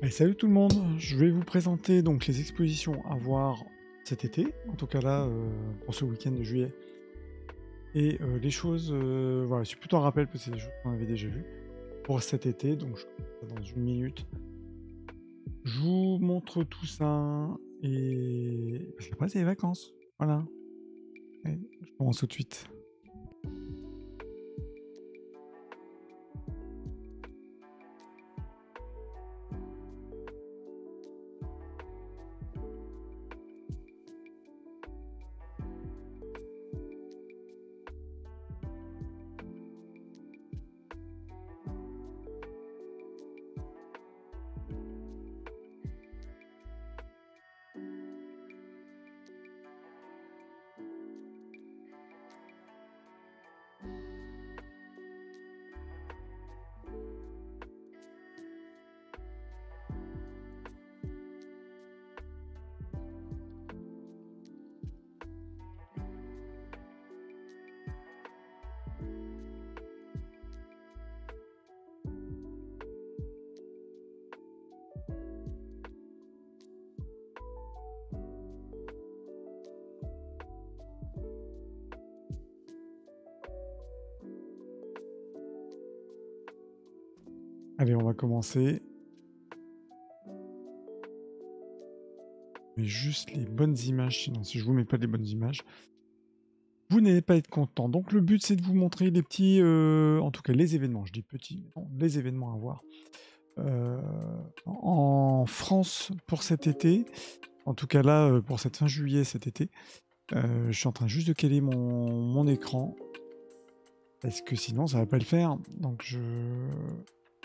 Allez, salut tout le monde, je vais vous présenter donc les expositions à voir cet été, en tout cas là pour ce week-end de juillet. Et les choses, voilà, c'est plutôt un rappel parce que c'est des choses qu'on avait déjà vues pour cet été, donc je commence ça dans une minute. Je vous montre tout ça et parce qu'après c'est les vacances, voilà. Allez, je commence tout de suite. Allez, on va commencer. Mais juste les bonnes images, sinon si je vous mets pas les bonnes images, vous n'allez pas être content. Donc le but c'est de vous montrer les petits, en tout cas les événements, je dis petits, mais non, les événements à voir. En France pour cet été, en tout cas là, pour cette fin juillet cet été, je suis en train juste de caler mon écran. Parce que sinon ça va pas le faire. Donc je...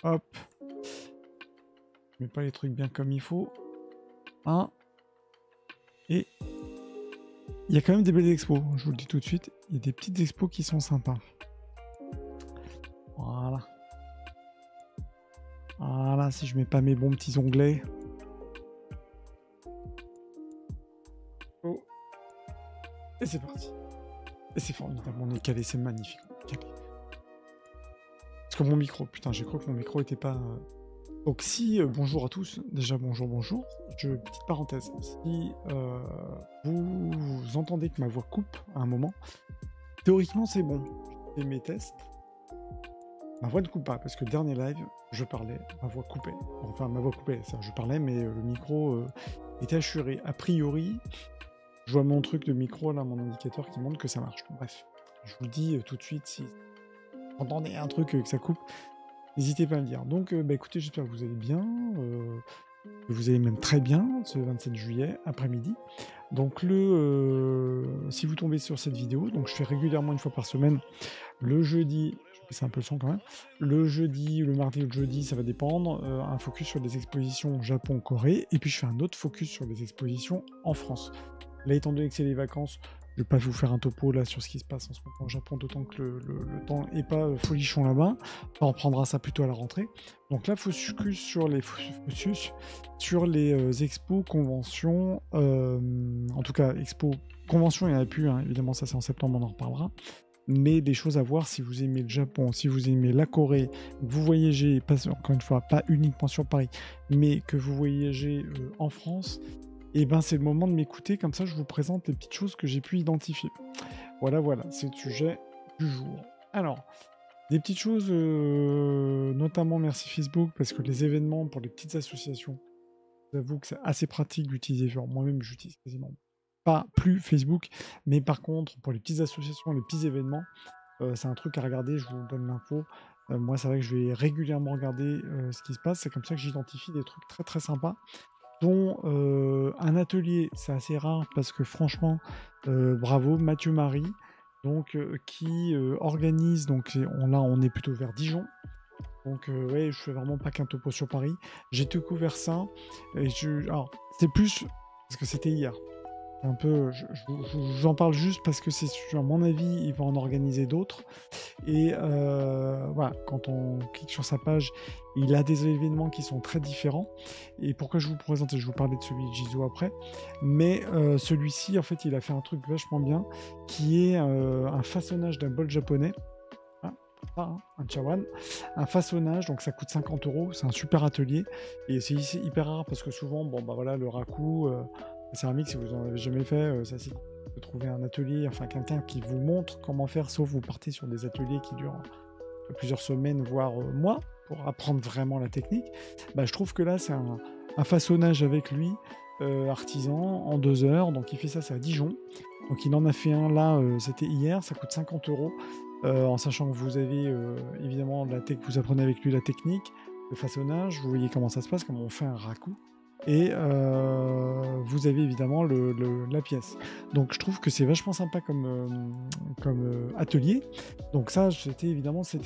Hop. Je mets pas les trucs bien comme il faut. Un. Et il y a quand même des belles expos, je vous le dis tout de suite. Il y a des petites expos qui sont sympas. Voilà. Voilà, si je mets pas mes bons petits onglets. Oh. Et c'est parti. Et c'est formidable, on est calé, c'est magnifique. Calé. Parce que mon micro, putain, j'ai cru que mon micro était pas... Donc si, bonjour à tous, déjà bonjour. Petite parenthèse, si vous entendez que ma voix coupe à un moment, théoriquement c'est bon. Je fais mes tests, ma voix ne coupe pas, parce que le dernier live, je parlais, ma voix coupait. Enfin, ma voix coupait, ça, je parlais, mais le micro était assuré. A priori, je vois mon truc de micro, là, mon indicateur qui montre que ça marche. Bref, je vous le dis tout de suite, si vous entendez un truc que ça coupe, n'hésitez pas à me dire. Donc, écoutez, j'espère que vous allez bien, que vous allez même très bien, ce 27 juillet, après-midi. Donc, si vous tombez sur cette vidéo, donc je fais régulièrement une fois par semaine, le jeudi, je vais baisser un peu le son quand même, le jeudi, le mardi ou le jeudi, ça va dépendre, un focus sur des expositions au Japon, Corée, et puis je fais un autre focus sur des expositions en France. Là, étant donné que c'est les vacances, je ne vais pas vous faire un topo là sur ce qui se passe en ce moment au Japon, d'autant que le temps n'est pas folichon là-bas. On reprendra ça plutôt à la rentrée. Donc là, focus sur les expos, conventions. En tout cas, expos, conventions, il n'y en a plus, hein, évidemment, ça c'est en septembre, on en reparlera. Mais des choses à voir si vous aimez le Japon, si vous aimez la Corée, vous voyagez, encore une fois, pas uniquement sur Paris, mais que vous voyagez en France. Et ben c'est le moment de m'écouter, comme ça je vous présente les petites choses que j'ai pu identifier. Voilà, c'est le sujet du jour. Alors, des petites choses, notamment merci Facebook, parce que les événements pour les petites associations, j'avoue que c'est assez pratique d'utiliser. Moi-même, j'utilise quasiment pas plus Facebook, mais par contre, pour les petites associations, les petits événements, c'est un truc à regarder, je vous donne l'info. Moi, c'est vrai que je vais régulièrement regarder ce qui se passe, c'est comme ça que j'identifie des trucs très très sympas, dont un atelier, c'est assez rare parce que franchement, bravo, Mathieu Marie, donc, qui organise, donc là on est plutôt vers Dijon, donc ouais, je fais vraiment pas qu'un topo sur Paris, j'ai découvert ça, et alors c'est plus, parce que c'était hier, un peu, j'en parle juste parce que c'est à mon avis, il va en organiser d'autres. Et voilà, quand on clique sur sa page, il a des événements qui sont très différents. Et pourquoi je vous présente, je vais vous parler de celui de Jizo après. Mais celui-ci, en fait, il a fait un truc vachement bien, qui est un façonnage d'un bol japonais. Un chawan, un façonnage, donc ça coûte 50 €, c'est un super atelier. Et c'est hyper rare parce que souvent, bon bah voilà, le raku, la céramique, si vous en avez jamais fait, ça c'est de trouver un atelier, enfin quelqu'un qui vous montre comment faire, sauf vous partez sur des ateliers qui durent plusieurs semaines, voire mois, pour apprendre vraiment la technique. Bah, je trouve que là, c'est un façonnage avec lui, artisan, en 2 heures. Donc il fait ça, c'est à Dijon. Donc il en a fait un là, c'était hier, ça coûte 50 €. En sachant que vous avez évidemment vous apprenez avec lui la technique, le façonnage, vous voyez comment ça se passe, comment on fait un raku, et vous avez évidemment la pièce. Donc je trouve que c'est vachement sympa comme atelier. Donc ça, c'était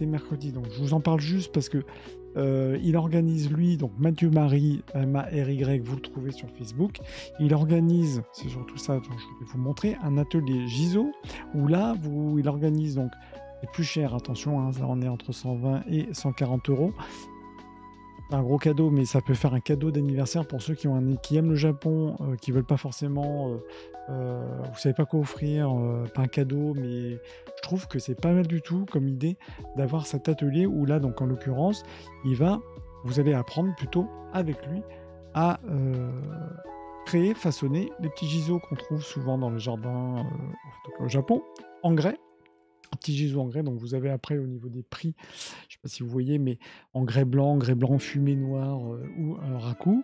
mercredi. Donc je vous en parle juste parce que il organise lui, donc Mathieu Marie, M-A-R-Y, vous le trouvez sur Facebook. Il organise, c'est surtout ça dont je voulais vous montrer, un atelier Jizo, où là, il organise donc, c'est plus cher, attention, hein, ça en est entre 120 et 140 €. C'est un gros cadeau, mais ça peut faire un cadeau d'anniversaire pour ceux qui aiment le Japon, qui veulent pas forcément, vous savez pas quoi offrir, pas un cadeau, mais je trouve que c'est pas mal du tout comme idée d'avoir cet atelier où là, donc en l'occurrence, vous allez apprendre plutôt avec lui à créer, façonner les petits giseaux qu'on trouve souvent dans les jardins, au Japon, en grès. un petit Jizo en grès. Donc vous avez après au niveau des prix, je ne sais pas si vous voyez, mais en grès blanc fumé noir ou raku.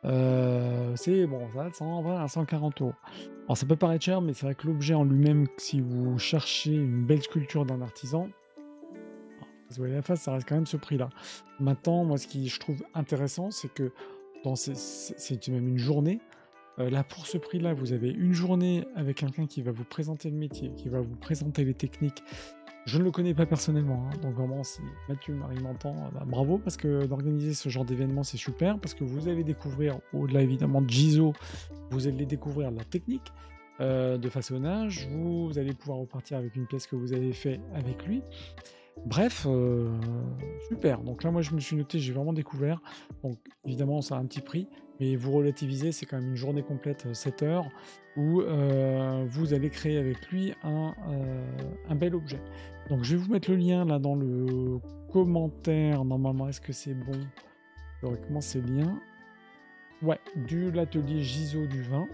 C'est bon, ça va de 120 à 140 euros. Alors ça peut paraître cher, mais c'est vrai que l'objet en lui-même, si vous cherchez une belle sculpture d'un artisan, vous voyez la face, ça reste quand même ce prix-là. Maintenant, moi, ce qui je trouve intéressant, c'est que c'est même une journée. Là, pour ce prix-là, vous avez une journée avec quelqu'un qui va vous présenter le métier, qui va vous présenter les techniques. Je ne le connais pas personnellement, hein, donc vraiment, si Mathieu Marie m'entend, bah, bravo, parce que d'organiser ce genre d'événement, c'est super, parce que vous allez découvrir, au-delà évidemment de Gizo, vous allez découvrir la technique de façonnage, vous allez pouvoir repartir avec une pièce que vous avez fait avec lui. Bref, super. Donc là, moi, je me suis noté, j'ai vraiment découvert. Donc évidemment, ça a un petit prix, mais vous relativisez, c'est quand même une journée complète, 7 heures, où vous allez créer avec lui un bel objet. Donc je vais vous mettre le lien là dans le commentaire. Normalement, est-ce que c'est bon? Théoriquement, c'est le lien. Ouais, de l'atelier Giso du vin.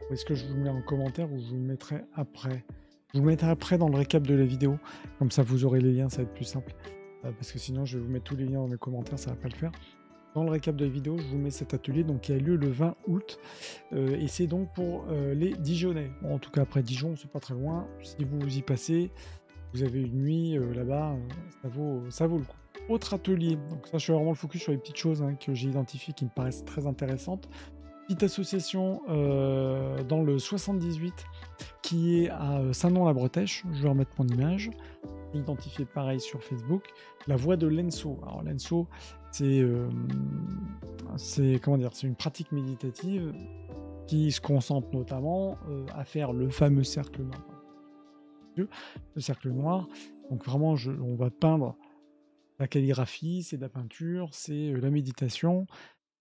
Ou est-ce que je vous le mets en commentaire ou je vous le mettrai après? Je vous le mettrai après dans le récap de la vidéo. Comme ça, vous aurez les liens, ça va être plus simple. Parce que sinon, je vais vous mettre tous les liens dans les commentaires, ça va pas le faire. Dans le récap de la vidéo, je vous mets cet atelier donc, qui a lieu le 20 août. Et c'est donc pour les Dijonnais. Bon, en tout cas, après Dijon, c'est pas très loin. Si vous y passez, vous avez une nuit là-bas, ça vaut le coup. Autre atelier, donc ça, je fais vraiment le focus sur les petites choses que j'ai identifiées qui me paraissent très intéressantes. Petite association dans le 78 qui est à Saint-Nom-la-Bretèche. Je vais remettre mon image. Identifié pareil sur Facebook. La voie de l'Enso. Alors l'Enso, c'est comment dire, c'est une pratique méditative qui se concentre notamment à faire le fameux cercle noir. Le cercle noir. Donc vraiment, on va peindre la calligraphie, c'est de la peinture, c'est la méditation.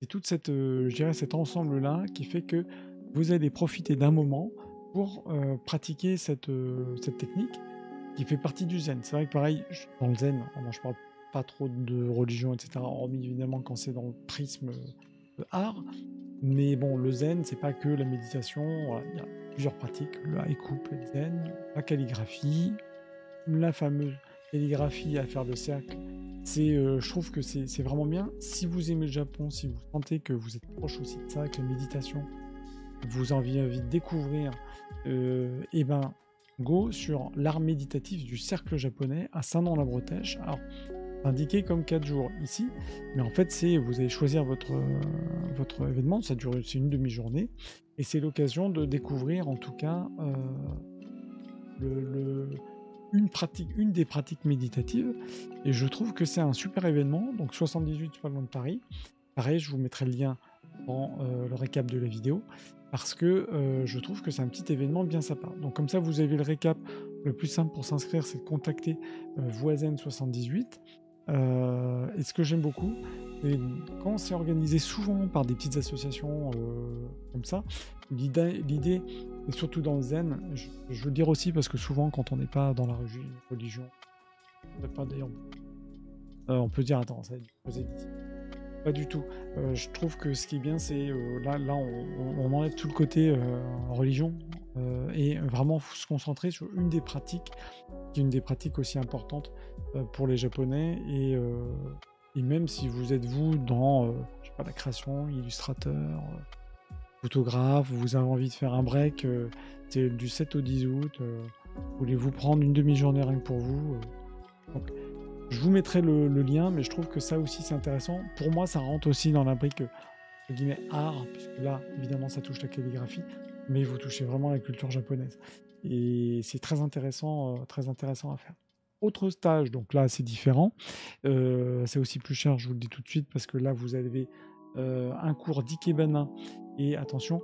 C'est toute cette, je dirais, cet ensemble-là qui fait que vous allez profiter d'un moment pour pratiquer cette technique qui fait partie du zen. C'est vrai que pareil, dans le zen, moi je parle pas trop de religion, etc., hormis évidemment quand c'est dans le prisme art. Mais bon, le zen, c'est pas que la méditation, voilà, il y a plusieurs pratiques, le haïku peut être zen, la calligraphie, la fameuse calligraphie à faire de cercle. Je trouve que c'est vraiment bien. Si vous aimez le Japon, si vous sentez que vous êtes proche aussi de ça, avec la méditation, vous avez envie de découvrir, et ben, go sur l'art méditatif du cercle japonais à Saint-Nom-la-Bretèche. Alors, indiqué comme 4 jours ici, mais en fait, vous allez choisir votre événement, c'est une demi-journée, et c'est l'occasion de découvrir en tout cas une des pratiques méditatives, et je trouve que c'est un super événement. Donc 78, pas loin de Paris. Pareil, je vous mettrai le lien dans le récap de la vidéo, parce que je trouve que c'est un petit événement bien sympa. Donc comme ça, vous avez le récap. Le plus simple pour s'inscrire, c'est de contacter Voisin78. Et ce que j'aime beaucoup, c'est quand c'est organisé souvent par des petites associations comme ça, l'idée, et surtout dans le zen, je veux le dire aussi parce que souvent quand on n'est pas dans la religion, pas d'ailleurs, on peut dire attends, ça va être prosélytisme. Pas du tout. Je trouve que ce qui est bien, c'est là on enlève tout le côté religion et vraiment faut se concentrer sur une des pratiques, qui est une des pratiques aussi importantes pour les Japonais, et même si vous êtes vous dans je sais pas, la création, illustrateur, photographe, vous avez envie de faire un break, c'est du 7 au 10 août, voulez-vous prendre une demi-journée rien que pour vous, donc, je vous mettrai le lien, mais je trouve que ça aussi c'est intéressant. Pour moi, ça rentre aussi dans la brique entre guillemets art, puisque là, évidemment, ça touche la calligraphie, mais vous touchez vraiment la culture japonaise. Et c'est très intéressant à faire. Autre stage, donc là, c'est différent. C'est aussi plus cher, je vous le dis tout de suite, parce que là, vous avez un cours d'ikebana. Et attention,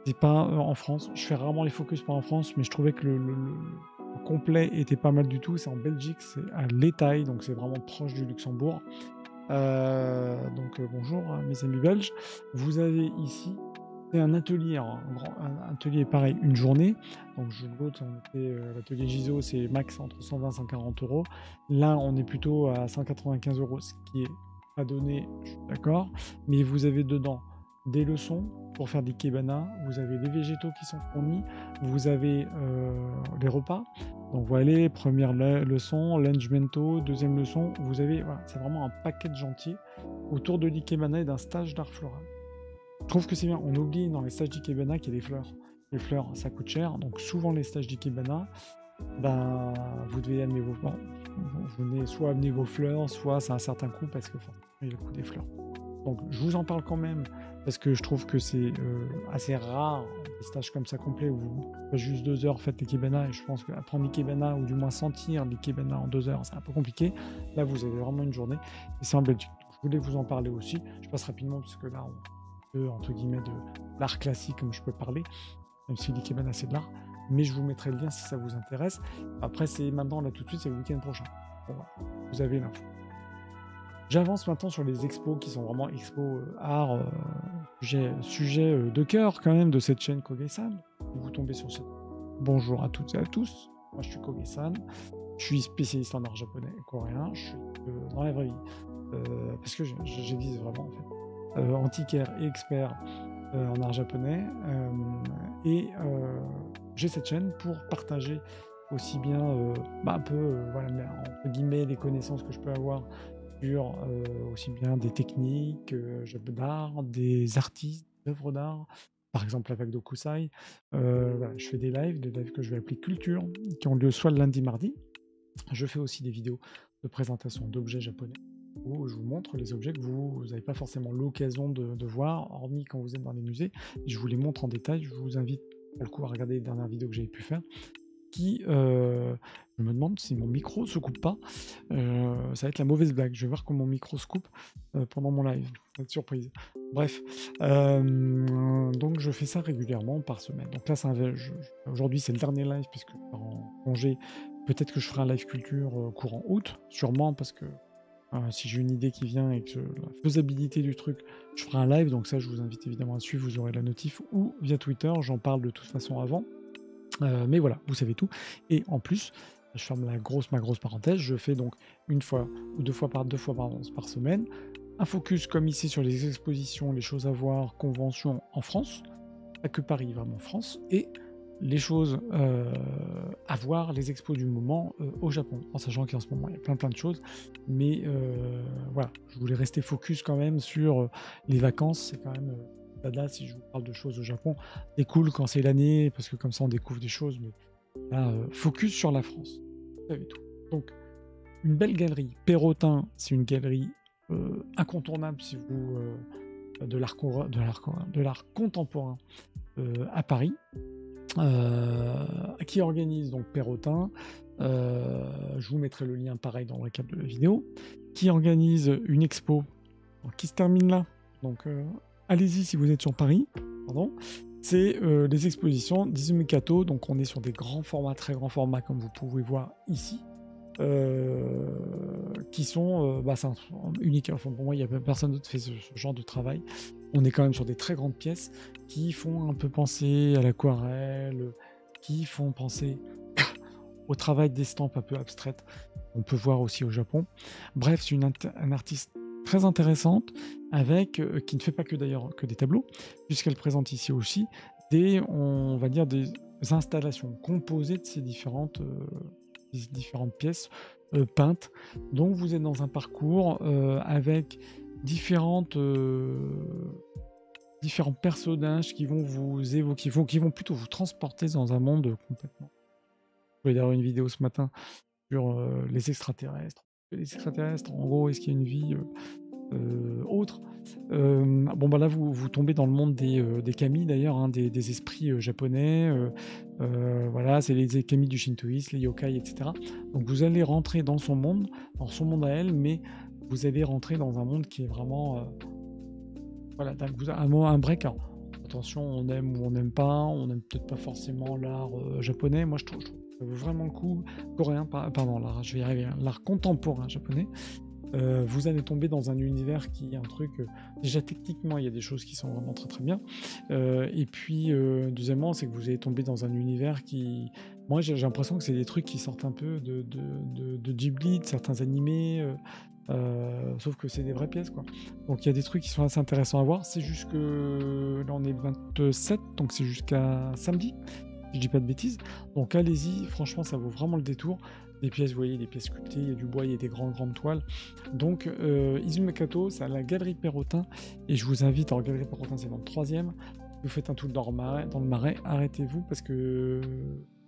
c'est pas en France. Je fais rarement les focus pas en France, mais je trouvais que le complet était pas mal du tout. C'est en Belgique, c'est à l'Étail, donc c'est vraiment proche du Luxembourg. Bonjour mes amis belges. Vous avez ici un atelier, un atelier pareil, une journée. Donc l'atelier Gizo, c'est max entre 120 et 140 euros. Là, on est plutôt à 195 euros, ce qui est pas donné, je suis d'accord. Mais vous avez dedans des leçons pour faire des kebana, vous avez les végétaux qui sont fournis, vous avez les repas, Donc voilà, première leçon, Lengemento, deuxième leçon, vous avez, voilà, c'est vraiment un package entier autour de l'ikebana et d'un stage d'art floral. Je trouve que c'est bien, on oublie dans les stages d'ikebana qu'il y a des fleurs. Les fleurs, ça coûte cher, donc souvent les stages d'ikebana, ben, vous devez amener vos... Bon, vous venez soit amener vos fleurs, soit c'est un certain coût parce que forcément il y a le coût des fleurs. Donc je vous en parle quand même parce que je trouve que c'est assez rare des stages comme ça complets où vous faites juste 2 heures faites l'ikebana et je pense qu'apprendre l'ikebana ou du moins sentir l'ikebana en 2 heures c'est un peu compliqué. Là vous avez vraiment une journée et c'est en Belgique. Donc, je voulais vous en parler aussi. Je passe rapidement parce que là on peut entre guillemets de l'art classique comme je peux parler, même si l'ikebana c'est de l'art. Mais je vous mettrai le lien si ça vous intéresse. Après c'est maintenant là tout de suite c'est le week-end prochain. Bon, voilà. Vous avez l'info. J'avance maintenant sur les expos qui sont vraiment expos art, sujet de cœur quand même de cette chaîne Koge-san. Vous tombez sur cette... Bonjour à toutes et à tous, moi je suis Koge-san, je suis spécialiste en art japonais et coréen, je suis dans la vraie vie, parce que j'existe vraiment en fait, antiquaire et expert en art japonais, et j'ai cette chaîne pour partager aussi bien un peu, voilà, entre guillemets, les connaissances que je peux avoir sur aussi bien des techniques d'art, des artistes, des œuvres d'art, par exemple la vague d'Okusai. Voilà, je fais des lives que je vais appeler culture, qui ont lieu soit le lundi, mardi. Je fais aussi des vidéos de présentation d'objets japonais, où je vous montre les objets que vous n'avez pas forcément l'occasion de voir, hormis quand vous êtes dans les musées. Je vous les montre en détail, je vous invite pour le coup à regarder les dernières vidéos que j'avais pu faire. Je me demande si mon micro se coupe pas. Ça va être la mauvaise blague. Je vais voir comment mon micro se coupe pendant mon live. Ça va être surprise. Bref. Donc je fais ça régulièrement par semaine. Donc là, aujourd'hui, c'est le dernier live puisque je pars en congé. Peut-être que je ferai un live culture courant août, sûrement parce que si j'ai une idée qui vient et que la faisabilité du truc, je ferai un live. Donc ça, je vous invite évidemment à suivre. Vous aurez la notif ou via Twitter. J'en parle de toute façon avant. Mais voilà, vous savez tout. Et en plus, je ferme ma grosse parenthèse, je fais donc une fois ou deux fois par semaine un focus comme ici sur les expositions, les choses à voir, conventions en France, pas que Paris, vraiment France, et les choses à voir, les expos du moment au Japon, en sachant qu'en ce moment il y a plein de choses, mais voilà, je voulais rester focus quand même sur les vacances, c'est quand même... Là, si je vous parle de choses au Japon, c'est cool quand c'est l'année, parce que comme ça on découvre des choses, mais là, focus sur la France. Vous savez tout. Donc, une belle galerie. Perrotin, c'est une galerie incontournable si vous de l'art contemporain à Paris, qui organise donc Perrotin. Je vous mettrai le lien pareil dans le récap de la vidéo, qui organise une expo qui se termine là. Donc, allez-y si vous êtes sur Paris. Pardon. C'est les expositions d'Izumikato. Donc on est sur des grands formats, très grands formats, comme vous pouvez voir ici, qui sont uniques. Enfin, pour moi, il n'y a personne d'autre qui fait ce genre de travail. On est quand même sur des très grandes pièces qui font un peu penser à l'aquarelle, qui font penser au travail d'estampes un peu abstraites. On peut voir aussi au Japon. Bref, c'est un artiste très intéressante, qui ne fait pas que d'ailleurs que des tableaux, puisqu'elle présente ici aussi on va dire des installations composées de ces différentes pièces peintes. Donc vous êtes dans un parcours avec différents personnages qui vont vous évoquer, qui vont plutôt vous transporter dans un monde complètement. Je vais d'ailleurs une vidéo ce matin sur les extraterrestres. Les extraterrestres, en gros, est-ce qu'il y a une vie autre là, vous tombez dans le monde des kami, d'ailleurs, hein, des esprits japonais. Voilà, c'est les kami du shintoïsme, les yokai, etc. Donc vous allez rentrer dans son monde à elle, mais vous allez rentrer dans un monde qui est vraiment... voilà, un break. Alors, attention, on aime ou on n'aime pas, on n'aime peut-être pas forcément l'art japonais. Moi, je trouve ça vaut vraiment le coup. Coréen, pardon, je vais y arriver, hein, l'art contemporain japonais. Vous allez tomber dans un univers qui est un truc... déjà, techniquement, il y a des choses qui sont vraiment très très bien. Et puis, deuxièmement, c'est que vous allez tomber dans un univers qui... Moi, j'ai l'impression que c'est des trucs qui sortent un peu de Ghibli, de certains animés... sauf que c'est des vraies pièces, quoi. Donc il y a des trucs qui sont assez intéressants à voir. C'est jusque... Là, on est le 27, donc c'est jusqu'à samedi. je dis pas de bêtises. Donc allez-y, franchement, ça vaut vraiment le détour. Des pièces, vous voyez, des pièces sculptées, il y a du bois, il y a des grandes toiles. Donc Izumakato, c'est à la Galerie Perrotin, et je vous invite, alors Galerie Perrotin, c'est dans le 3e. Vous faites un tour dans le marais, arrêtez-vous, parce que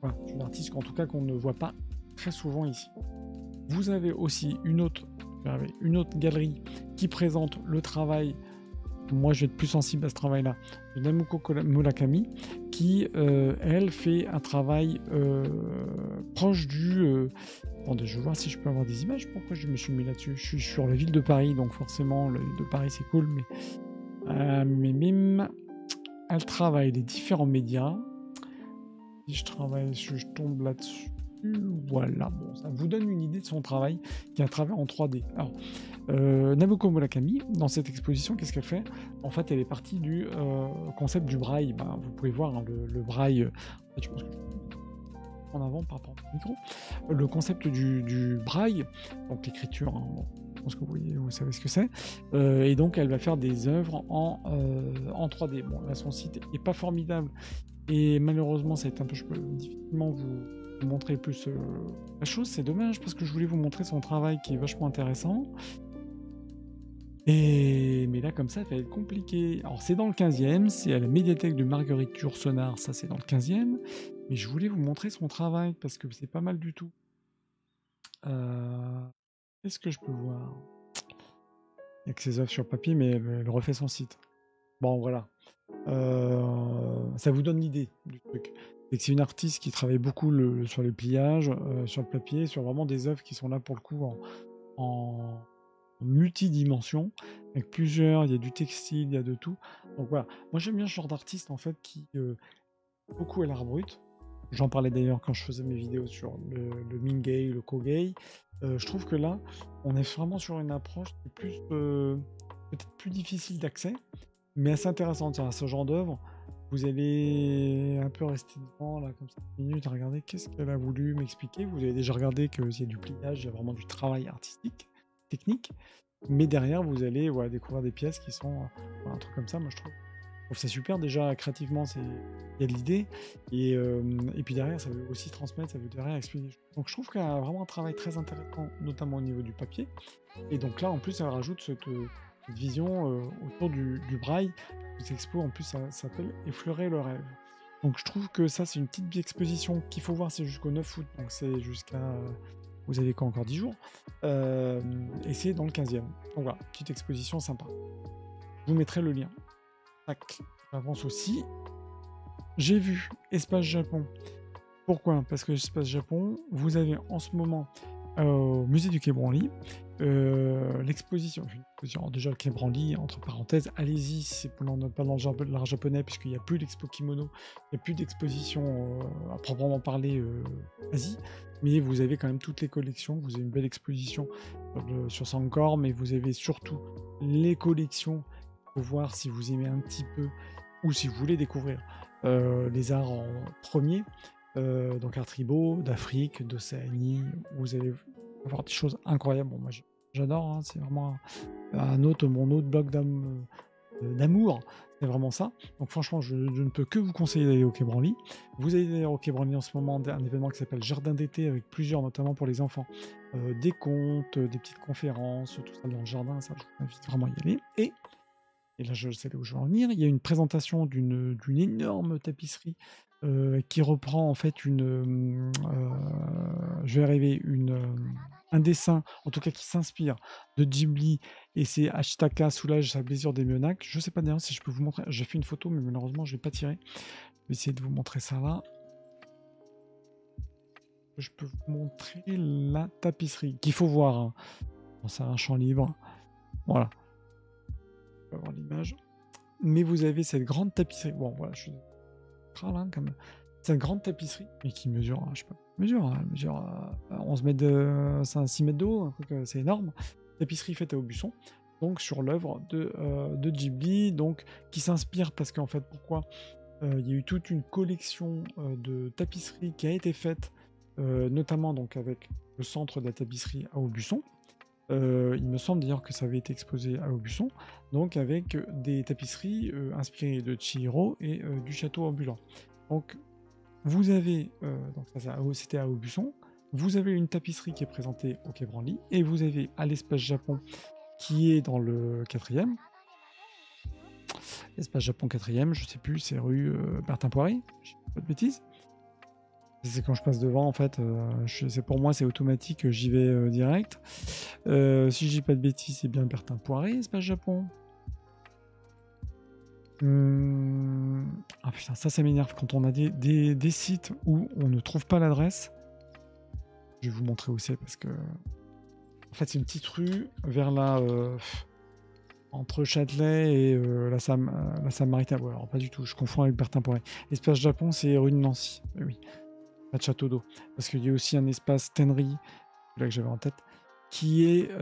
voilà, c'est une artiste qu'en tout cas qu'on ne voit pas très souvent ici. Vous avez aussi une autre galerie qui présente le travail. Moi, je vais être plus sensible à ce travail-là, de Namuko Murakami, qui, elle, fait un travail proche du... Attendez, je vais voir si je peux avoir des images. Pourquoi je me suis mis là-dessus? Je suis sur la ville de Paris, donc forcément, la ville de Paris, c'est cool, mais... elle travaille les différents médias. Si je tombe là-dessus... Voilà, bon, ça vous donne une idée de son travail, qui est un travail en 3D. Alors, Namuko Murakami, dans cette exposition, qu'est-ce qu'elle fait? En fait, elle est partie du concept du braille. Ben, vous pouvez voir hein, le braille. Je pense que en avant par rapport au micro. Le concept du braille, donc l'écriture. Hein, je pense que vous savez ce que c'est. Et donc, elle va faire des œuvres en 3D. Bon, là, son site est pas formidable. Et malheureusement, ça va être un peu, je peux difficilement vous montrer plus la chose. C'est dommage parce que je voulais vous montrer son travail qui est vachement intéressant. Mais là, comme ça va être compliqué. Alors, c'est dans le 15e, c'est à la médiathèque de Marguerite Yourcenar, ça c'est dans le 15e. Mais je voulais vous montrer son travail parce que c'est pas mal du tout. Qu'est-ce que je peux voir? Il n'y a que ses œuvres sur papier, mais elle refait son site. Bon, voilà. Ça vous donne l'idée du truc. C'est une artiste qui travaille beaucoup sur le pliage, sur le papier, sur vraiment des œuvres qui sont là pour le coup en multidimension, avec plusieurs, il y a du textile, il y a de tout. Donc voilà, moi j'aime bien ce genre d'artiste en fait qui beaucoup à l'art brut. J'en parlais d'ailleurs quand je faisais mes vidéos sur le Mingei, le Kogei. Je trouve que là, on est vraiment sur une approche qui est plus peut-être plus difficile d'accès, mais assez intéressante. À ce genre d'œuvre, vous allez un peu rester devant là comme ça 5 minutes à regarder qu'est-ce qu'elle a voulu m'expliquer. Vous avez déjà regardé qu'il y a du pliage, il y a vraiment du travail artistique, technique, mais derrière vous allez découvrir des pièces qui sont un truc comme ça. Moi je trouve ça super déjà créativement, il y a de l'idée et puis derrière ça veut aussi transmettre, ça veut derrière expliquer. Donc je trouve qu'elle a vraiment un travail très intéressant, notamment au niveau du papier. Et donc là en plus elle rajoute cette vision autour du braille. Cette expo en plus ça s'appelle Effleurer le rêve. Donc je trouve que ça c'est une petite exposition qu'il faut voir, c'est jusqu'au 9 août, donc c'est jusqu'à... vous avez quoi, encore 10 jours, et c'est dans le 15e. Donc voilà, petite exposition sympa. Je vous mettrai le lien. Tac, j'avance aussi. J'ai vu Espace Japon. Pourquoi? Parce que Espace Japon, vous avez en ce moment au musée du Quai Branly l'exposition. Alors déjà, le Quai Branly, entre parenthèses, allez-y, c'est pas dans l'art japonais, puisqu'il n'y a plus d'expo kimono, il n'y a plus d'exposition à proprement parler Asie, mais vous avez quand même toutes les collections. Vous avez une belle exposition sur Sankor, mais vous avez surtout les collections pour voir si vous aimez un petit peu ou si vous voulez découvrir les arts en premier. Donc art tribaux, d'Afrique, d'Océanie, vous allez avoir des choses incroyables. Bon, moi j'adore, hein, c'est vraiment mon autre bloc d'amour, c'est vraiment ça. Donc franchement, je ne peux que vous conseiller d'aller au Quai Branly. Vous allez d'ailleurs au Quai Branly en ce moment un événement qui s'appelle Jardin d'été avec plusieurs, notamment pour les enfants, des contes, des petites conférences, tout ça dans le jardin, ça je vous invite vraiment à y aller. Et là, je sais où je veux en venir. Il y a une présentation d'une énorme tapisserie qui reprend en fait je vais arriver, un dessin, en tout cas qui s'inspire de Ghibli, et c'est Ashitaka soulage sa blessure démoniaque. Je sais pas d'ailleurs si je peux vous montrer. J'ai fait une photo, mais malheureusement, je l'ai pas tirée. Je vais essayer de vous montrer ça là. Je peux vous montrer la tapisserie qu'il faut voir. Hein. Bon, c'est un champ libre. Voilà. On peut voir l'image. Mais vous avez cette grande tapisserie. Bon, voilà, je suis là, comme cette grande tapisserie, mais qui mesure, je sais pas, mesure 11 mètres de, 6 mètres de haut, c'est énorme. Tapisserie faite à Aubusson, donc sur l'œuvre de Ghibli, donc qui s'inspire parce qu'en fait, pourquoi il y a eu toute une collection de tapisseries qui a été faite, notamment donc avec le centre de la tapisserie à Aubusson. Il me semble d'ailleurs que ça avait été exposé à Aubusson, donc avec des tapisseries inspirées de Chihiro et du château ambulant. Donc Vous avez, donc ça, c'était à Aubusson. Vous avez une tapisserie qui est présentée au Quai Branly et vous avez à l'espace Japon qui est dans le 4e. Espace Japon 4e, je sais plus, c'est rue Bertin Poiré, je dis pas de bêtises. C'est quand je passe devant, en fait, c'est pour moi, c'est automatique, j'y vais direct. Si je dis pas de bêtises, c'est bien Bertin Poiré, Espace Japon. Ah putain, ça m'énerve quand on a des sites où on ne trouve pas l'adresse. Je vais vous montrer où c'est parce que. En fait, c'est une petite rue vers la. Entre Châtelet et la Samaritaine. Ouais, alors pas du tout, je confonds avec Bertin Poiré. Espace Japon, c'est rue de Nancy. Oui, pas de Château d'eau. Parce qu'il y a aussi un espace Tannery, là que j'avais en tête, qui est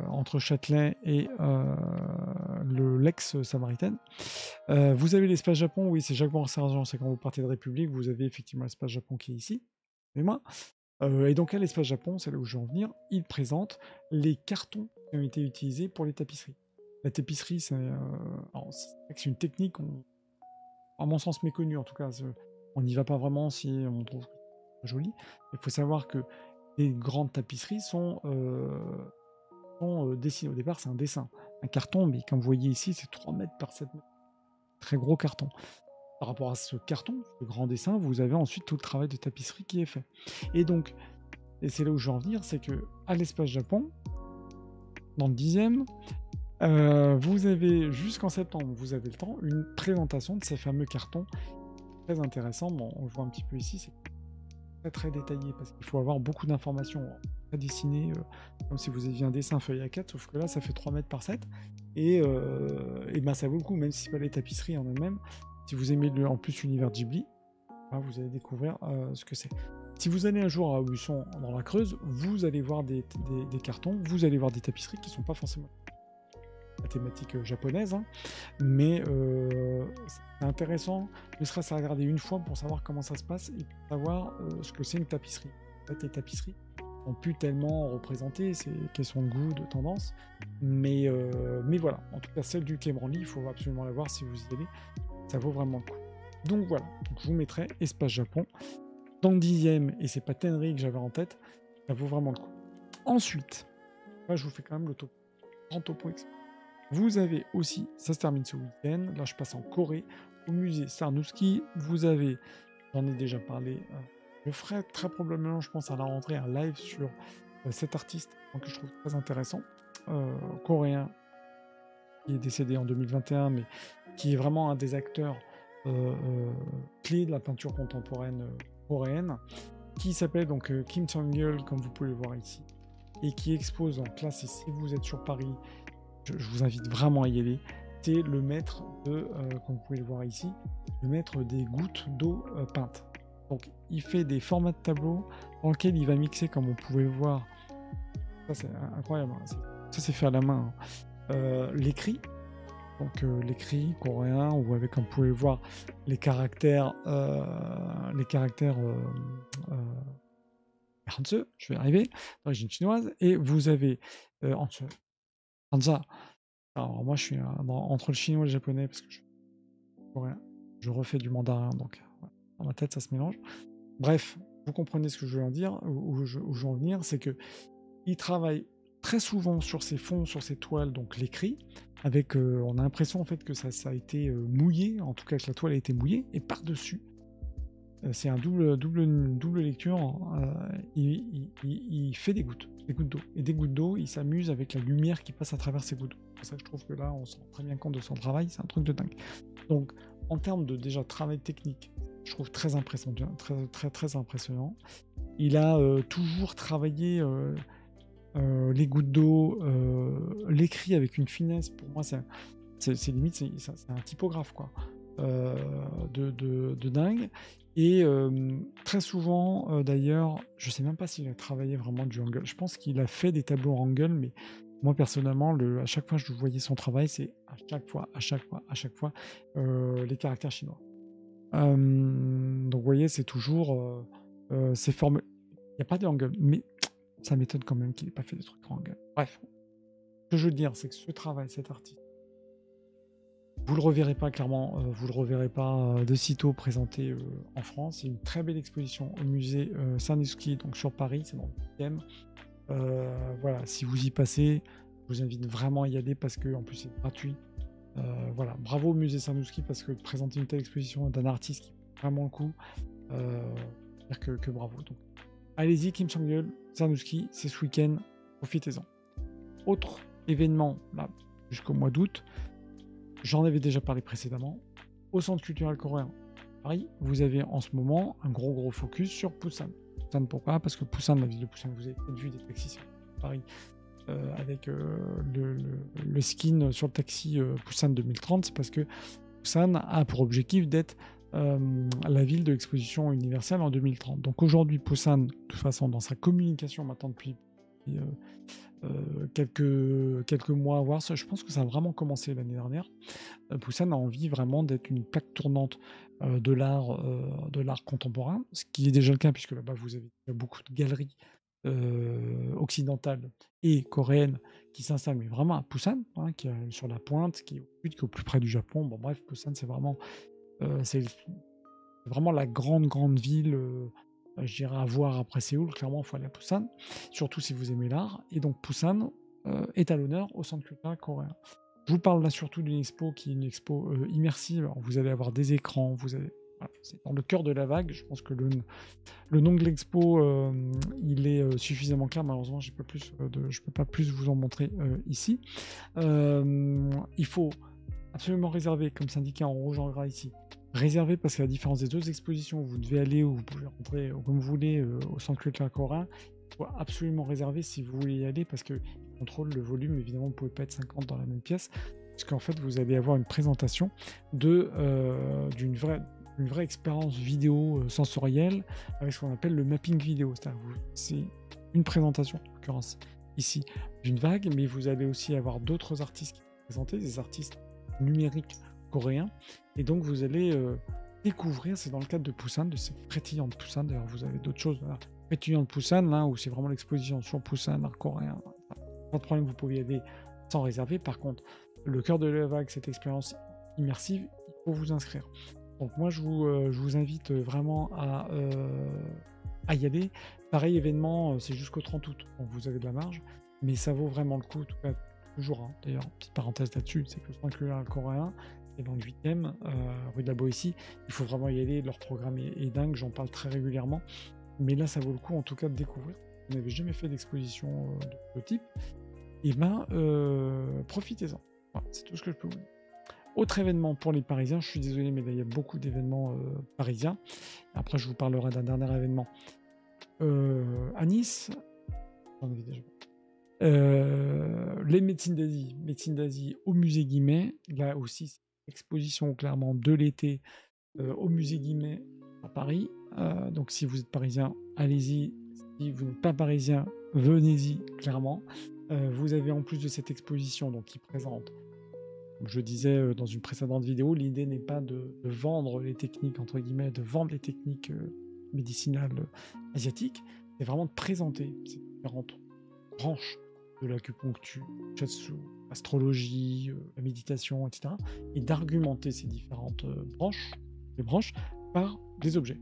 entre Châtelet et le l'ex-Samaritaine. Vous avez l'espace Japon, oui, c'est Jacques Bourg-Sergent, c'est quand vous partez de République, vous avez effectivement l'espace Japon qui est ici. Et moi. Et donc à l'espace Japon, c'est là où je vais en venir, il présente les cartons qui ont été utilisés pour les tapisseries. La tapisserie, c'est une technique, à mon sens méconnue en tout cas. On n'y va pas vraiment si on trouve que c'est joli. Il faut savoir que les grandes tapisseries sont dessinées. Au départ, c'est un dessin. Un carton, mais comme vous voyez ici, c'est 3 mètres par 7 mètres. Très gros carton. Par rapport à ce carton, ce grand dessin, vous avez ensuite tout le travail de tapisserie qui est fait. Et donc, et c'est là où je veux en venir, c'est que à l'espace Japon, dans le 10e, vous avez, jusqu'en septembre, vous avez le temps, une présentation de ces fameux cartons. Très intéressant, bon, on le voit un petit peu ici, c'est très très détaillé, parce qu'il faut avoir beaucoup d'informations à dessiner, comme si vous aviez un dessin feuille A4, sauf que là, ça fait 3 mètres par 7, et ben, ça vaut le coup, même si c'est pas les tapisseries en elles-mêmes. Si vous aimez en plus l'univers Ghibli, vous allez découvrir ce que c'est. Si vous allez un jour à Aubusson dans la Creuse, vous allez voir des cartons, vous allez voir des tapisseries qui ne sont pas forcément la thématique japonaise, hein, mais c'est intéressant, ne serait-ce à regarder une fois pour savoir comment ça se passe et pour savoir ce que c'est une tapisserie. En fait, les tapisseries n'ont plus tellement représenté, c'est question de goût, de tendance, mais voilà, en tout cas celle du Quai Branly, il faut absolument la voir si vous y allez, ça vaut vraiment le coup. Donc voilà, donc je vous mettrai Espace Japon dans le 10e, et c'est pas Tenry que j'avais en tête, ça vaut vraiment le coup. Ensuite, là je vous fais quand même le top, grand topo. Vous avez aussi, ça se termine ce week-end, là je passe en Corée, au musée Sarnowski, vous avez, j'en ai déjà parlé, je ferai très probablement, je pense à la rentrée, un live sur cet artiste que je trouve très intéressant, coréen, qui est décédé en 2021, mais qui est vraiment un des acteurs clés de la peinture contemporaine coréenne, qui s'appelle donc Kim Sang-yeol, comme vous pouvez le voir ici, et qui expose en classe, et si vous êtes sur Paris, je vous invite vraiment à y aller, c'est le maître de, comme vous pouvez le voir ici, le maître des gouttes d'eau peintes. Donc il fait des formats de tableaux dans lesquels il va mixer, comme on pouvait le voir, ça c'est incroyable, hein, ça c'est fait à la main, hein. L'écrit, donc l'écrit coréen, ou avec, comme vous pouvez le voir, les caractères Hanzi, je vais y arriver, d'origine chinoise, et vous avez Hanza. Alors moi je suis entre le chinois et le japonais parce que je suis coréen. Je refais du mandarin, donc dans ma tête ça se mélange. Bref, vous comprenez ce que je veux en dire, où je veux en venir, c'est que il travaille très souvent sur ses fonds, sur ses toiles, donc l'écrit, avec, on a l'impression en fait que ça a été mouillé, en tout cas que la toile a été mouillée, et par-dessus, c'est un double lecture, il fait des gouttes d'eau. Et des gouttes d'eau, il s'amuse avec la lumière qui passe à travers ces gouttes d'eau. C'est pour ça que je trouve que là, on se rend très bien compte de son travail, c'est un truc de dingue. Donc, en termes de déjà travail technique, je trouve très impressionnant, très impressionnant. Il a toujours travaillé les gouttes d'eau, l'écrit avec une finesse. Pour moi, c'est limite, c'est un typographe, quoi. De dingue. Et très souvent, d'ailleurs, je sais même pas s'il a travaillé vraiment du Hangul. Je pense qu'il a fait des tableaux en Hangul, mais moi personnellement, à chaque fois que je voyais son travail, c'est à chaque fois les caractères chinois. Donc vous voyez, c'est toujours ces formes. Il n'y a pas de Hangul, mais ça m'étonne quand même qu'il n'ait pas fait des trucs en Hangul. Bref, ce que je veux dire, c'est que ce travail, cet artiste, Vous le reverrez pas clairement, vous le reverrez pas de sitôt présenté en France. C'est une très belle exposition au musée Saint-Nusky, donc sur Paris, c'est dans le 8e. Voilà, si vous y passez, je vous invite vraiment à y aller parce que en plus c'est gratuit. Voilà, bravo au musée Saint-Nusky parce que présenter une telle exposition d'un artiste qui vaut vraiment le coup, dire que bravo. Donc, allez-y, Kim Sang-yeol, Saint-Nusky, c'est ce week-end, profitez-en. Autre événement, là, jusqu'au mois d'août, j'en avais déjà parlé précédemment, au Centre culturel coréen Paris, vous avez en ce moment un gros focus sur Busan. Busan, pourquoi? Parce que Busan, la ville de Busan, vous avez peut-être vu des taxis sur Paris avec le skin sur le taxi Busan 2030, c'est parce que Busan a pour objectif d'être la ville de l'exposition universelle en 2030. Donc aujourd'hui, Busan, de toute façon, dans sa communication maintenant depuis quelques mois, voire ça, je pense que ça a vraiment commencé l'année dernière. Busan a envie vraiment d'être une plaque tournante de l'art contemporain, ce qui est déjà le cas puisque là-bas vous avez beaucoup de galeries occidentales et coréennes qui s'installent, mais vraiment à Busan, hein, qui est sur la pointe, qui est au plus près du Japon. Bon bref, Busan c'est vraiment la grande ville. Je dirais à voir après Séoul, clairement, il faut aller à Busan, surtout si vous aimez l'art. Et donc, Busan est à l'honneur au Centre culturel coréen. Je vous parle là surtout d'une expo qui est une expo immersive. Alors, vous allez avoir des écrans, voilà, c'est dans le cœur de la vague. Je pense que le nom de l'expo, il est suffisamment clair. Malheureusement, je ne peux pas plus vous en montrer ici. Il faut absolument réserver, comme c'est indiqué en rouge en gras ici. Réservé parce qu'à la différence des autres expositions où vous devez aller ou vous pouvez rentrer comme vous voulez au Centre culturel coréen, il faut absolument réserver si vous voulez y aller parce qu'ils contrôlent le volume. Évidemment, vous ne pouvez pas être 50 dans la même pièce parce qu'en fait, vous allez avoir une présentation d'une vraie expérience vidéo sensorielle avec ce qu'on appelle le mapping vidéo. C'est une présentation, en l'occurrence ici, d'une vague, mais vous allez aussi avoir d'autres artistes qui vont présenter, des artistes numériques coréens. Et donc vous allez découvrir, c'est dans le cadre de Busan, de ces frétillants de Busan. D'ailleurs, vous avez d'autres choses, là, frétillants de Busan, là, où c'est vraiment l'exposition sur Busan, art coréen. Pas de problème, vous pouvez y aller sans réserver. Par contre, le cœur de la vague, cette expérience immersive, il faut vous inscrire. Donc moi, je vous invite vraiment à y aller. Pareil événement, c'est jusqu'au 30 août, donc vous avez de la marge, mais ça vaut vraiment le coup, en tout cas, toujours. Hein. D'ailleurs, petite parenthèse là-dessus, c'est que le Centre culturel coréen, et dans le 8e, rue de la Boétie, il faut vraiment y aller, leur programme est dingue, j'en parle très régulièrement, mais là ça vaut le coup en tout cas de découvrir. Vous n'avez jamais fait d'exposition de ce type, et ben profitez-en. Voilà, c'est tout ce que je peux vous dire. Autre événement pour les Parisiens, je suis désolé mais là il y a beaucoup d'événements parisiens, après je vous parlerai d'un dernier événement à Nice, j'en avais déjà les médecines d'Asie au musée Guimet, là aussi c'est exposition clairement de l'été au musée Guimet à Paris. Donc si vous êtes parisien, allez-y. Si vous n'êtes pas parisien, venez-y clairement. Vous avez en plus de cette exposition donc qui présente, comme je disais dans une précédente vidéo, l'idée n'est pas de vendre les techniques entre guillemets, de vendre les techniques médicinales asiatiques, c'est vraiment de présenter ces différentes branches de l'acupuncture, shiatsu, astrologie, la méditation, etc. Et d'argumenter ces différentes branches par des objets.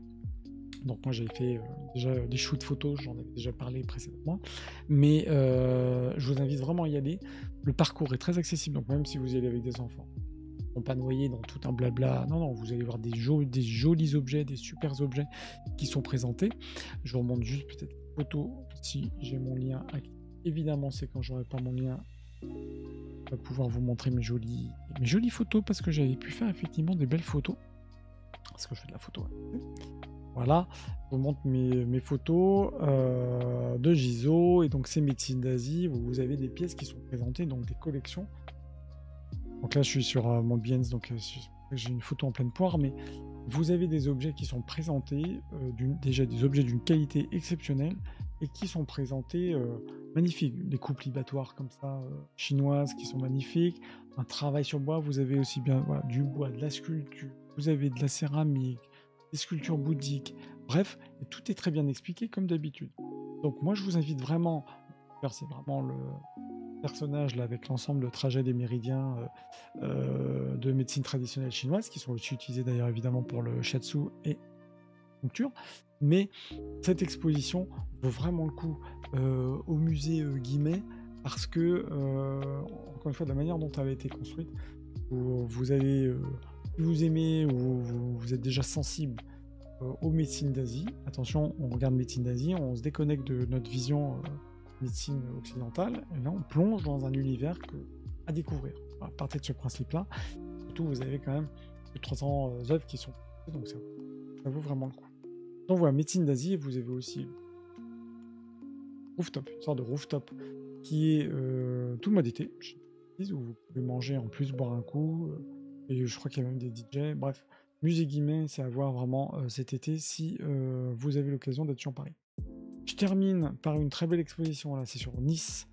Donc moi j'avais fait déjà des shoots photos, j'en avais déjà parlé précédemment, mais je vous invite vraiment à y aller. Le parcours est très accessible, donc même si vous y allez avec des enfants, ils ne vont pas noyer dans tout un blabla. Non, vous allez voir des jolis objets, des super objets qui sont présentés. Je vous remonte juste peut-être une photo si j'ai mon lien actif. Évidemment, c'est quand j'aurai pas mon lien, je vais pouvoir vous montrer mes jolies photos parce que j'avais pu faire effectivement des belles photos. Parce que je fais de la photo. Voilà, je vous montre mes photos de Gizo et donc c'est médecine d'Asie où vous avez des pièces qui sont présentées, donc des collections. Donc là, je suis sur mon Behance, donc j'ai une photo en pleine poire, mais vous avez des objets qui sont présentés, déjà des objets d'une qualité exceptionnelle et qui sont présentés magnifiques. Les coupes libatoires comme ça, chinoises, qui sont magnifiques. Un travail sur bois, vous avez aussi bien du bois, de la sculpture, vous avez de la céramique, des sculptures bouddhiques. Bref, et tout est très bien expliqué comme d'habitude. Donc moi, je vous invite vraiment, c'est vraiment personnage là avec l'ensemble de trajets des méridiens de médecine traditionnelle chinoise, qui sont aussi utilisés d'ailleurs évidemment pour le shiatsu et l'acupuncture. Mais cette exposition vaut vraiment le coup au musée Guimet, parce que, encore une fois, de la manière dont elle a été construite, vous allez, si vous aimez ou vous êtes déjà sensible aux médecines d'Asie, attention, on regarde médecine d'Asie, on se déconnecte de notre vision médecine occidentale, et là on plonge dans un univers à découvrir. Voilà, partez de ce principe-là. Surtout, vous avez quand même plus de 300 œuvres qui sont donc ça vaut vraiment le coup. Donc voilà, médecine d'Asie, et vous avez aussi rooftop, une sorte de rooftop qui est tout le mois d'été, où vous pouvez manger en plus, boire un coup, et je crois qu'il y a même des DJ. Bref, musée Guimet, c'est à voir vraiment cet été si vous avez l'occasion d'être sur Paris. Je termine par une très belle exposition, là c'est sur Nice.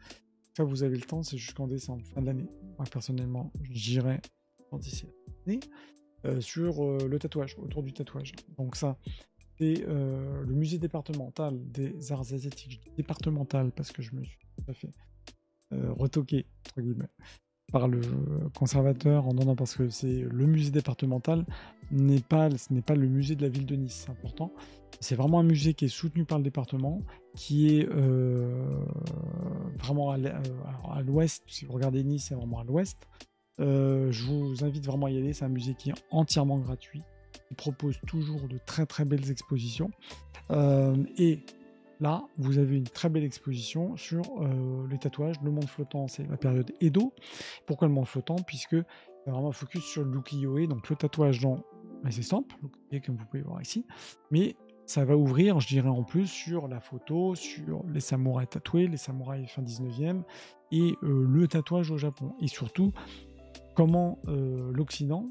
Ça, vous avez le temps, c'est jusqu'en décembre, fin de l'année. Moi personnellement, j'irai d'ici l'année sur le tatouage, autour du tatouage. Donc ça, c'est le musée départemental des arts asiatiques. Je dis départemental parce que je me suis tout à fait retoqué, entre guillemets, par le conservateur en donnant, parce que c'est le musée départemental, ce n'est pas le musée de la ville de Nice, c'est important. C'est vraiment un musée qui est soutenu par le département, qui est vraiment à l'ouest. Si vous regardez Nice, c'est vraiment à l'ouest. Je vous invite vraiment à y aller. C'est un musée qui est entièrement gratuit. Il propose toujours de très très belles expositions. Et là, vous avez une très belle exposition sur les tatouages. Le monde flottant, c'est la période Edo. Pourquoi le monde flottant? Puisque c'est vraiment un focus sur le ukiyo-e, donc le tatouage dans les estampes, comme vous pouvez voir ici. Mais ça va ouvrir, je dirais, en plus sur la photo, sur les samouraïs tatoués, les samouraïs fin 19e, et le tatouage au Japon. Et surtout, comment l'Occident,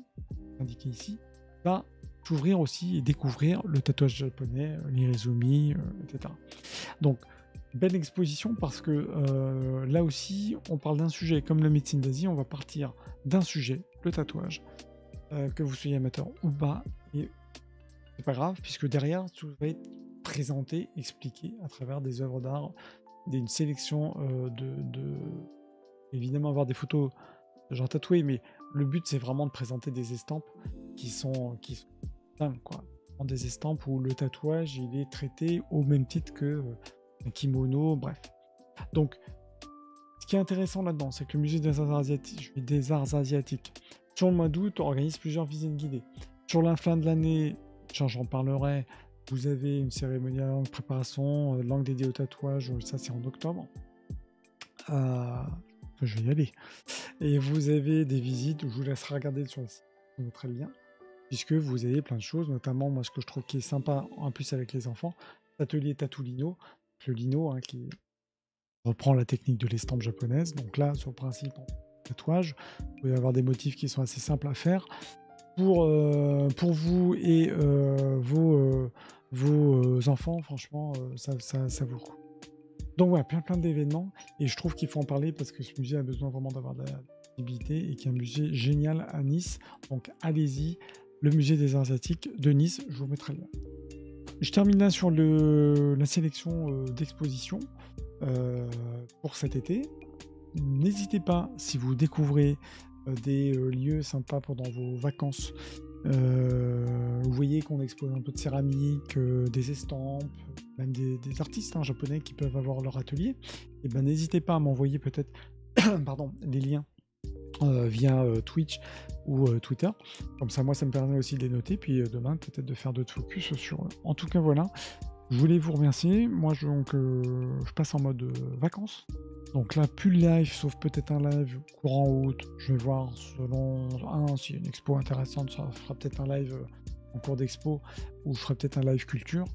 indiqué ici, va s'ouvrir aussi et découvrir le tatouage japonais, l'irezumi, etc. Donc, belle exposition, parce que là aussi, on parle d'un sujet comme la médecine d'Asie, on va partir d'un sujet, le tatouage, que vous soyez amateur ou pas, et c'est pas grave, puisque derrière, tout va être présenté, expliqué à travers des œuvres d'art, une sélection évidemment avoir des photos de gens tatoués, mais le but c'est vraiment de présenter des estampes qui sont dingues, quoi. Des estampes où le tatouage il est traité au même titre que un kimono, bref. Donc, ce qui est intéressant là-dedans, c'est que le musée des arts asiatiques, sur le mois d'août, organise plusieurs visites guidées. Sur la fin de l'année, j'en parlerai, vous avez une cérémonie de langue préparation, langue dédiée au tatouage, ça c'est en octobre. Je vais y aller. Et vous avez des visites, je vous laisserai regarder sur le site, je vous mettrai le lien, puisque vous avez plein de choses, notamment moi ce que je trouve qui est sympa en plus avec les enfants, l'atelier Tattoo Lino, le lino qui reprend la technique de l'estampe japonaise. Donc là, sur le principe, en tatouage, vous pouvez avoir des motifs qui sont assez simples à faire pour vous et vos enfants. Franchement, ça vaut le coup. Donc voilà, plein d'événements, et je trouve qu'il faut en parler parce que ce musée a besoin vraiment d'avoir de la visibilité, et qu'il y a un musée génial à Nice. Donc allez-y, le musée des arts asiatiques de Nice, je vous mettrai le lien. Je termine là sur la sélection d'expositions pour cet été. N'hésitez pas, si vous découvrez des lieux sympas pendant vos vacances, vous voyez qu'on expose un peu de céramique, des estampes, même des artistes japonais qui peuvent avoir leur atelier, et ben n'hésitez pas à m'envoyer peut-être pardon, les liens via Twitch ou Twitter. Comme ça, moi, ça me permet aussi de les noter, puis demain, peut-être de faire d'autres focus sur eux. En tout cas, voilà. Je voulais vous remercier. Moi, je passe en mode vacances. Donc là, plus le live, sauf peut-être un live courant août. Je vais voir selon s'il y a une expo intéressante, ça fera peut-être un live en cours d'expo, ou je ferai peut-être un live culture.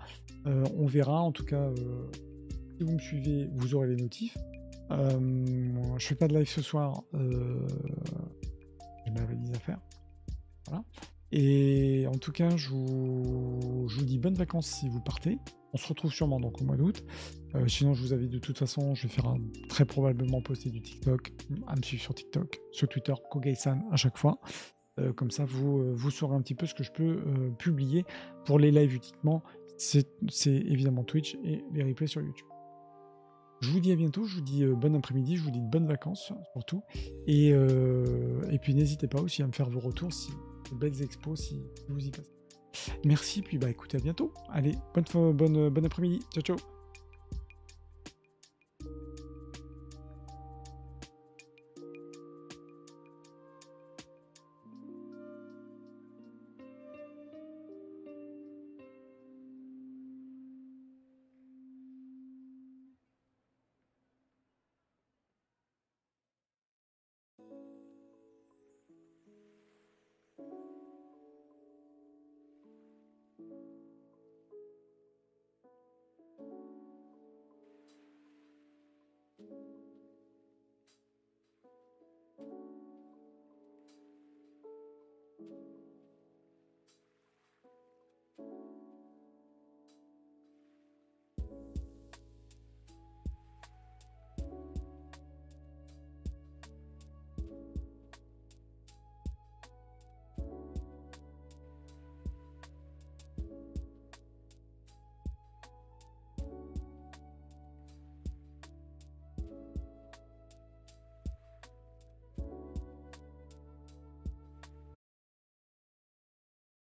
On verra. En tout cas, si vous me suivez, vous aurez les notifs. Je fais pas de live ce soir. J'ai ma valise à faire. Voilà. Et en tout cas, je vous dis bonnes vacances si vous partez. On se retrouve sûrement donc au mois d'août. Sinon, je vous invite de toute façon, je vais faire très probablement poster du TikTok, à me suivre sur TikTok, sur Twitter, Kogei-san à chaque fois. Comme ça, vous saurez un petit peu ce que je peux publier. Pour les lives uniquement, c'est évidemment Twitch et les replays sur YouTube. Je vous dis à bientôt, je vous dis bon après-midi, je vous dis de bonnes vacances surtout. Et puis n'hésitez pas aussi à me faire vos retours, si de belles expos, si vous y passez. Merci, puis bah écoutez, à bientôt. Allez, bonne après-midi. Ciao, ciao.